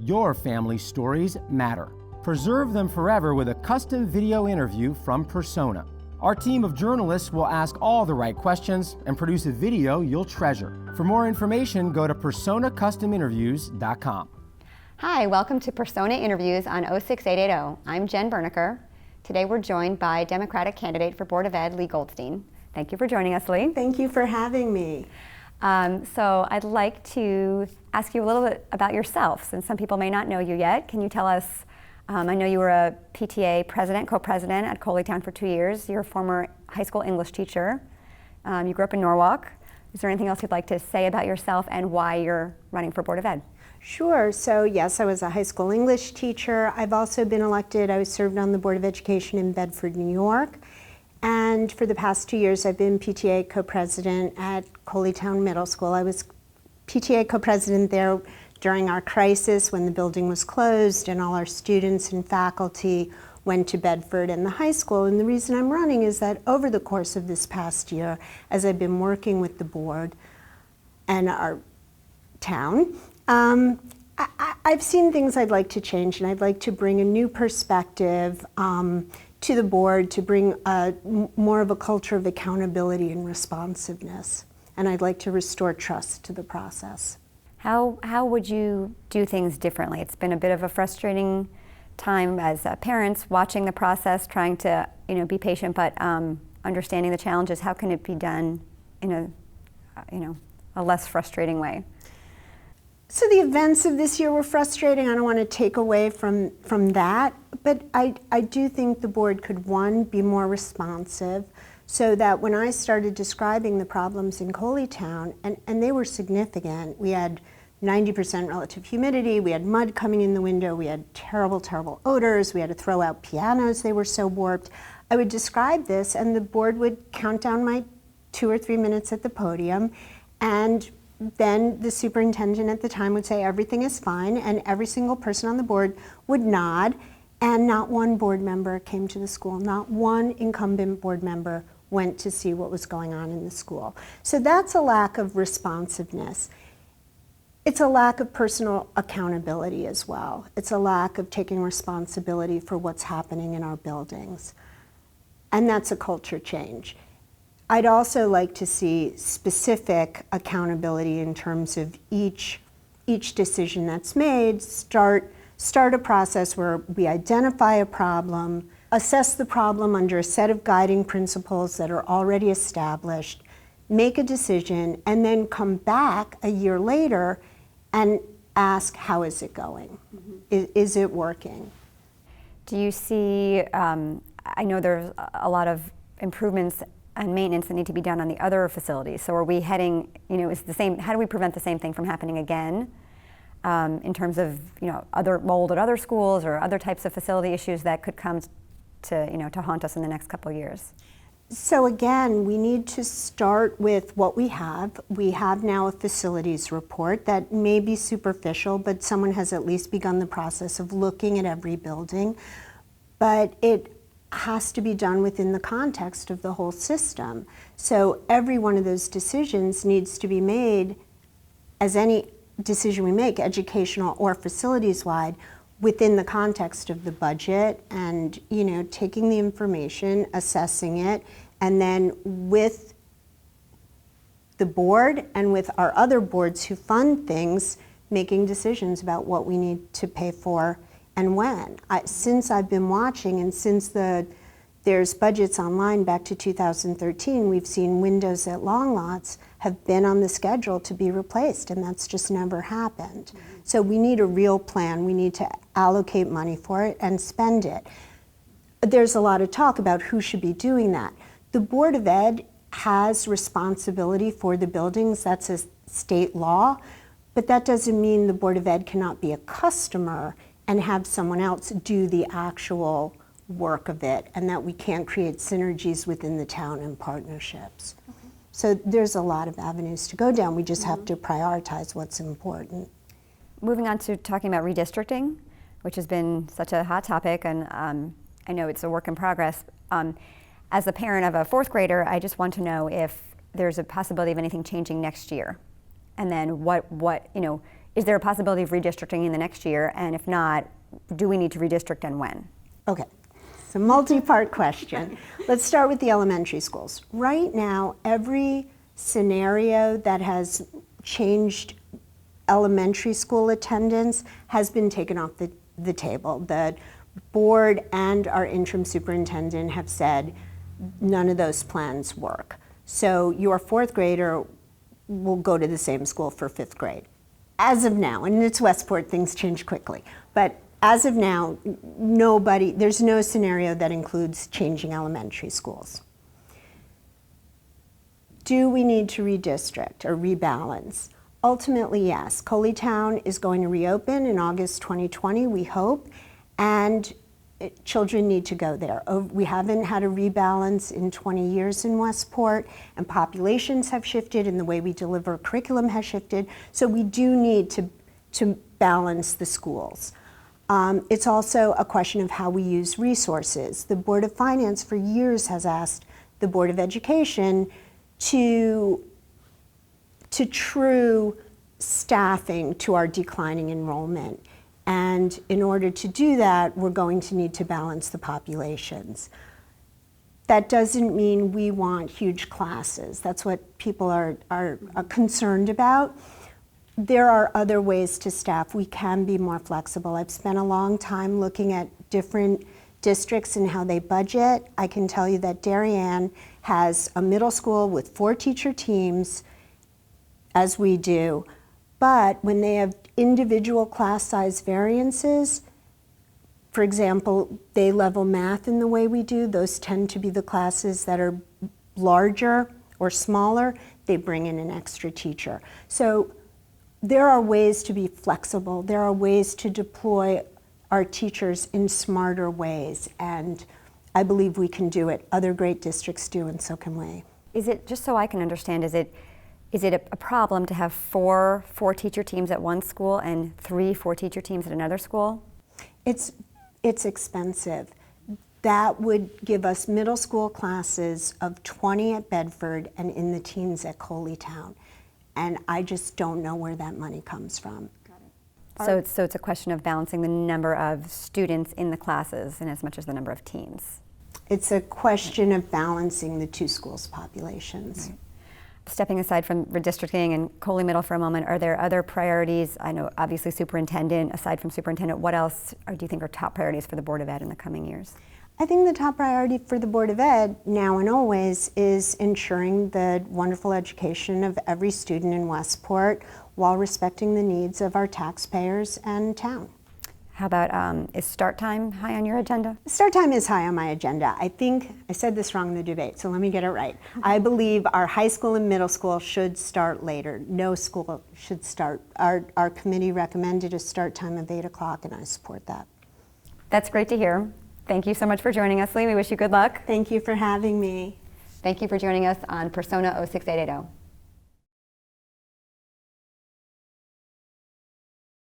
Your family stories matter. Preserve them forever with a custom video interview from Persona. Our team of journalists will ask all the right questions and produce a video you'll treasure. For more information, go to personacustominterviews.com. Hi, welcome to Persona Interviews on 06880. I'm Jen Berniker. Today we're joined by Democratic candidate for Board of Ed, Lee Goldstein. Thank you for joining us, Lee. Thank you for having me. So I'd like to ask you a little bit about yourself, since some people may not know you yet. Can you tell us, I know you were a PTA president, co-president at Coleytown for 2 years. You're a former high school English teacher. You grew up in Norwalk. Is there anything else you'd like to say about yourself and why you're running for Board of Ed? Sure. So yes, I was a high school English teacher. I've also been elected. I served on the Board of Education in Bedford, New York. And for the past 2 years, I've been PTA co-president at Coleytown Middle School. I was PTA co-president there during our crisis when the building was closed and all our students and faculty went to Bedford and the high school. And the reason I'm running is that over the course of this past year, as I've been working with the board and our town, I've seen things I'd like to change, and I'd like to bring a new perspective to the board, to bring more of a culture of accountability and responsiveness. And I'd like to restore trust to the process. How would you do things differently? It's been a bit of a frustrating time as parents watching the process, trying to be patient, but understanding the challenges. How can it be done in a less frustrating way? So the events of this year were frustrating. I don't want to take away from that, but I do think the board could, one, be more responsive, so that when I started describing the problems in Coleytown, and they were significant, we had 90% relative humidity, we had mud coming in the window, we had terrible, terrible odors, we had to throw out pianos, they were so warped. I would describe this and the board would count down my 2 or 3 minutes at the podium, and then the superintendent at the time would say everything is fine, and every single person on the board would nod, and not one board member came to the school. Not one incumbent board member went to see what was going on in the school. So that's a lack of responsiveness. It's a lack of personal accountability as well. It's a lack of taking responsibility for what's happening in our buildings. And that's a culture change. I'd also like to see specific accountability in terms of each decision that's made. Start a process where we identify a problem, assess the problem under a set of guiding principles that are already established, make a decision, and then come back a year later and ask, how is it going? Mm-hmm. Is it working? Do you see, I know there's a lot of improvements and maintenance that need to be done on the other facilities. So are we heading, is the same, how do we prevent the same thing from happening again in terms of, other mold at other schools or other types of facility issues that could come to haunt us in the next couple of years? So again, we need to start with what we have. We have now a facilities report that may be superficial, but someone has at least begun the process of looking at every building. But it has to be done within the context of the whole system. So every one of those decisions needs to be made, as any decision we make, educational or facilities-wide, within the context of the budget and, taking the information, assessing it, and then with the board and with our other boards who fund things, making decisions about what we need to pay for and when. Since I've been watching and since there's budgets online back to 2013, we've seen windows at Long Lots have been on the schedule to be replaced, and that's just never happened. Mm-hmm. So we need a real plan. We need to allocate money for it and spend it. There's a lot of talk about who should be doing that. The Board of Ed has responsibility for the buildings. That's a state law, but that doesn't mean the Board of Ed cannot be a customer and have someone else do the actual work of it, and that we can't create synergies within the town and partnerships. Okay. So there's a lot of avenues to go down. We just have to prioritize what's important. Moving on to talking about redistricting, which has been such a hot topic, and I know it's a work in progress. As a parent of a 4th grader, I just want to know if there's a possibility of anything changing next year. And then what is there a possibility of redistricting in the next year? And if not, do we need to redistrict and when? Okay, it's a multi-part question. Let's start with the elementary schools. Right now, every scenario that has changed elementary school attendance has been taken off the table. The board and our interim superintendent have said none of those plans work. So your fourth grader will go to the same school for fifth grade. As of now, and it's Westport, things change quickly, but as of now, there's no scenario that includes changing elementary schools. Do we need to redistrict or rebalance? Ultimately, yes. Coleytown is going to reopen in August 2020, we hope, and children need to go there. We haven't had a rebalance in 20 years in Westport, and populations have shifted, and the way we deliver curriculum has shifted, so we do need to balance the schools. It's also a question of how we use resources. The Board of Finance for years has asked the Board of Education to true staffing to our declining enrollment. And in order to do that, we're going to need to balance the populations. That doesn't mean we want huge classes. That's what people are concerned about. There are other ways to staff. We can be more flexible. I've spent a long time looking at different districts and how they budget. I can tell you that Darien has a middle school with 4 teacher teams, as we do, but when they have individual class size variances, for example, they level math in the way we do, those tend to be the classes that are larger or smaller, they bring in an extra teacher. So there are ways to be flexible, there are ways to deploy our teachers in smarter ways, and I believe we can do it. Other great districts do, and so can we. Is it, just so I can understand, is it a problem to have 4 teacher teams at one school and 3 4-teacher teams at another school? It's expensive. That would give us middle school classes of 20 at Bedford and in the teens at Coleytown. And I just don't know where that money comes from. So it's a question of balancing the number of students in the classes and as much as the number of teams. It's a question of balancing the 2 schools' populations. Right. Stepping aside from redistricting and Coley Middle for a moment, are there other priorities? I know obviously superintendent, aside from superintendent, what else do you think are top priorities for the Board of Ed in the coming years? I think the top priority for the Board of Ed, now and always, is ensuring the wonderful education of every student in Westport while respecting the needs of our taxpayers and town. How about, is start time high on your agenda? Start time is high on my agenda. I think, I said this wrong in the debate, so let me get it right. I believe our high school and middle school should start later. No school should start. Our committee recommended a start time of 8 o'clock, and I support that. That's great to hear. Thank you so much for joining us, Lee. We wish you good luck. Thank you for having me. Thank you for joining us on Persona 06880.